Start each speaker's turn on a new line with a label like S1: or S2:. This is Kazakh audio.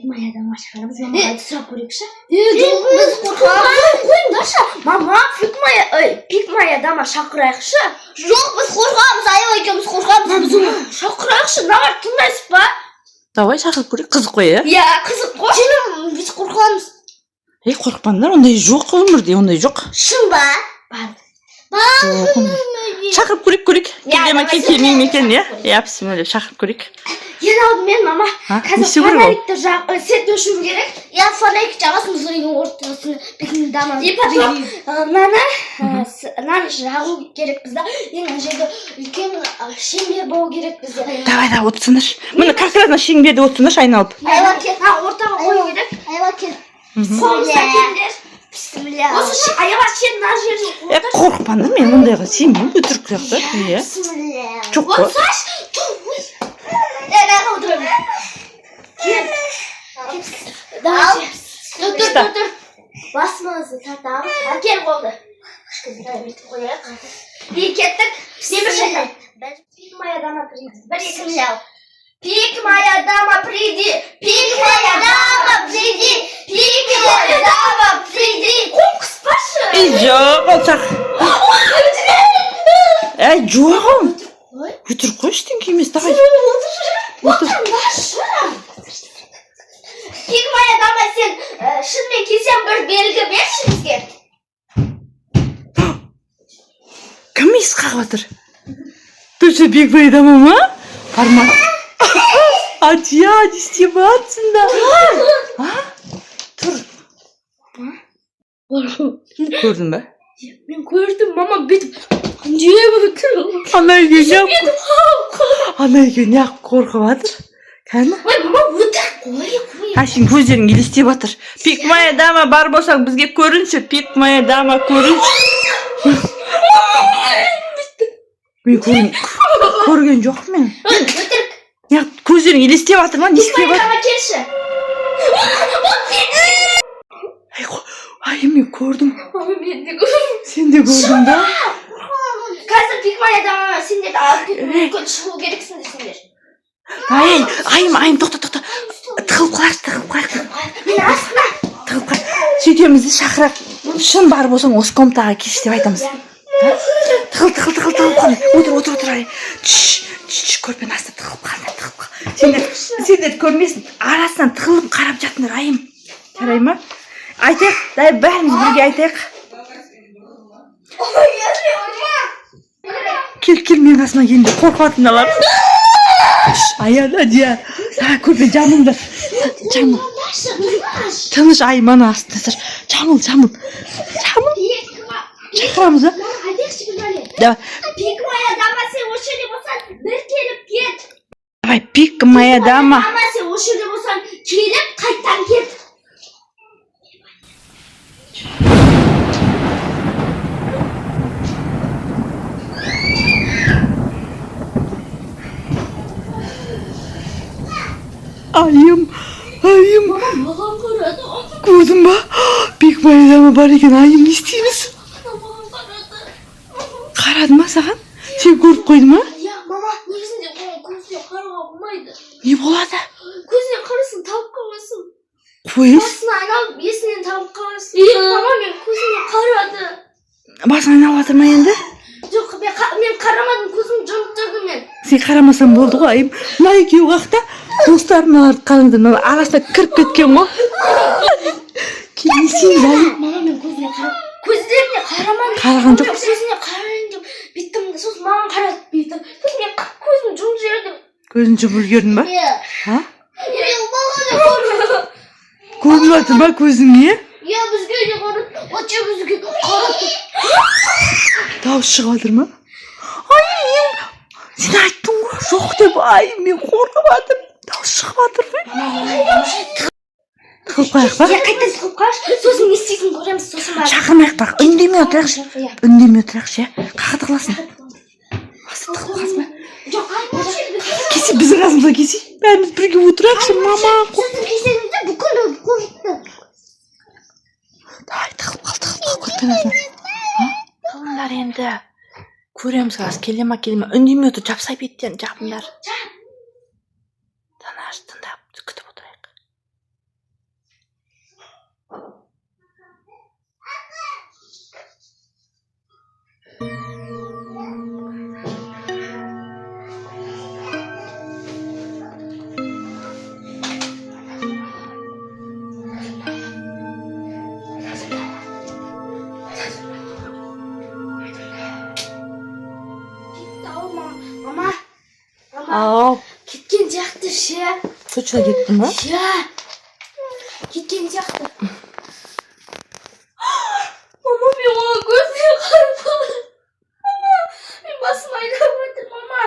S1: Maya'dan başlayalım. Mama sırap koyakşı. Yok biz korkağımız. Koyundaşı. Mama Pik Maya'dan şakırayakşı. Yok biz korkağımız. Ayol ikimiz korkağımız. Şakırayakşı. Ne var tınlayız ba?
S2: Давай шақырып көрейік, қызық қой, иә?
S1: Ya kızık koy. Canım biz korkağımız.
S2: Қорықпаңдар, ондай жоқ өмірде, ондай жоқ.
S1: Şın ba?
S2: Жоқ, ондай. Шақырып көрейік. Келе ме екен, келмей ме екен, иә? Иә, бісміллә, шақырып көрейік.
S1: Ең алдымен мама қазір фонарикті свет өшіру керек. Я фонарик жағасын зойының ортасына бетін даман. И потом наны жағу керек бізде. Ең жерде үлкен шеңбер болу керек бізде.
S2: Давай, отырсыңдаршы. Міне как раз на шеңберде отырсыңдаршы, айналып.
S1: Айла кел. Ортаға қою керек. Айла кел. Қолымызда келдер. Бісміллә. Осы аяла сен мына жерде отыр.
S2: Қорықпаңдар, мен мұндайға сенбеймін, өтірік сияқты. Иә.
S1: Бісміллә.
S2: Жоқ қой.
S1: Отсаш. Nereye oturalım? Gel. Dur. Basmanızı tatam. Gel oldu. Bir kettik. Demir şeker. Pik Maya dama pridi. Bismillah. Pik Maya dama pridi. Pik Maya dama pridi. Pik Maya dama pridi. Kız başı.
S2: Жоқ, алсақ. Жоғым. Өтірік қой, ештеңке емес, давай.
S1: Pik Maya dama sen şundan kesen bir belgi berші бізге.
S2: Кім иіс қағып жатыр? Точно Пик Мая дама ма? Барма. Атия, не істеп жатсың да? Тұр. Көрдің бе?
S1: Мен көрдім, мама бүйтіп не болып тұр?
S2: Ана үйге не қорқып жатыр? Кәні?
S1: Ой, мама өтір қой.
S2: Әшін көздерің елестеп жатыр. Пик Мая дама бар болсаң бізге көрінші. Пик Мая дама көрінші. Мен көрген жоқ мен.
S1: Өтірік.
S2: Көздерің елестеп жатыр ма? Не
S1: Пик
S2: істеп
S1: Maya
S2: жатыр?
S1: dama келші.
S2: Ай, мен көрдім.
S1: Мама мен де көрдім.
S2: Сен де көрдің ба?
S1: Қазір Пик Maya dama сендерді алып кетіп мүмкін шығу керексіңдер сендер.
S2: Айым, тоқта. Тығылып қалайық.
S1: Мен астына.
S2: Тығылып қалайық. Сөйтеміз де шақырап, шын бар болсаң осы комнатаға келші деп айтамыз. Тығыл қалай. Отыр. Көрпенің астына тығылып қал. Сендер көрмесін, арасынан тығылып қарап жатыңдар, айым. Жарай ма? Айтайық, бәріміз бірге айтайық. Кел, мен қасыма келінде қорқып атыңдар. Аяда дия. Көрпен жамылды. Тыныш, ай, мана астына тұр. Жамыл. Шақырамыз ба? Давай.
S1: Пик Maya dama sen o şöyle bolsan bir kelip ket.
S2: Давай, Пик Maya dama.
S1: Ama sen o şöyle bolsan kelip qaytan ket.
S2: Ayım.
S1: Mağam qaradı.
S2: Көрдің ба? Пик Maya dama бар екен, айым, не істейміз?
S1: Mağam qaradı.
S2: Қарады ма саған? Сен көріп қойды ма?
S1: Ya mama негізінде көзіне қарауға болмайды.
S2: Не болады?
S1: Көзіне қарасын тауып қаласың.
S2: Қойыз?
S1: Басын айналып есінен тауып қаласың. Мама мен көзіне қарады.
S2: Басын айналып жатыр ма енді?
S1: Жоқ, мен қарамадым, көзім жұмып тұрды мен.
S2: Сен қарамасаң болды ғой, айым. Мына екеуі қақта достарымналарды қараңдар, арасына кіріп кеткен ғой. Келмесеңіз, айым.
S1: Мама мен көзіне қарап, көздеріне қарамадым.
S2: Қараған жоқ.
S1: Көзіне қарайын деп бүйттім, сосын маған қарады бүйтіп. Сосын мен көзім жұмып жібердім.
S2: Көзін жұмып үлгердің ба?
S1: Иә.
S2: Ha?
S1: Иә,
S2: көрініп жатыр ма көзіңе?
S1: иә, бізге де қарады. Отча бізге қарады.
S2: Дауыс шығып жатыр ма? Айым, сен айттың ғой, жоқ деп, айым, мен қорқып жатырмын. Дауыс шығып жатыр ғой. Тығылып қояйық ба?
S1: Иә, қайтадан тығылып қалшы. Сосын не істейтінін көреміз, сосын барып.
S2: Шақырмайық бірақ, үндемей отырайықшы. Үндемей отырайықшы, иә? Қақы тығыласың. Басы тығылып қалсын ба?
S1: Жоқ,
S2: Кесе, біздің қасымызға кесе. Бәріміз бірге отырайықшы, мама.
S1: сіздің кесеңізде бүкіл қорқытты.
S2: Давай, тығылып қал, көрпенің астына. Тығылыңдар енді. Көреміз қазір, келе ма, үндемей отыр, жапсай беттен, жапыңдар. Тыңдап, күтіп отырайық. Sochlar ketdimi?
S1: Ya. Ketgan сияқты. Mama, men ona ko'zga qarab qoldim. Mama, men bosim aylanib o'tdim, mama.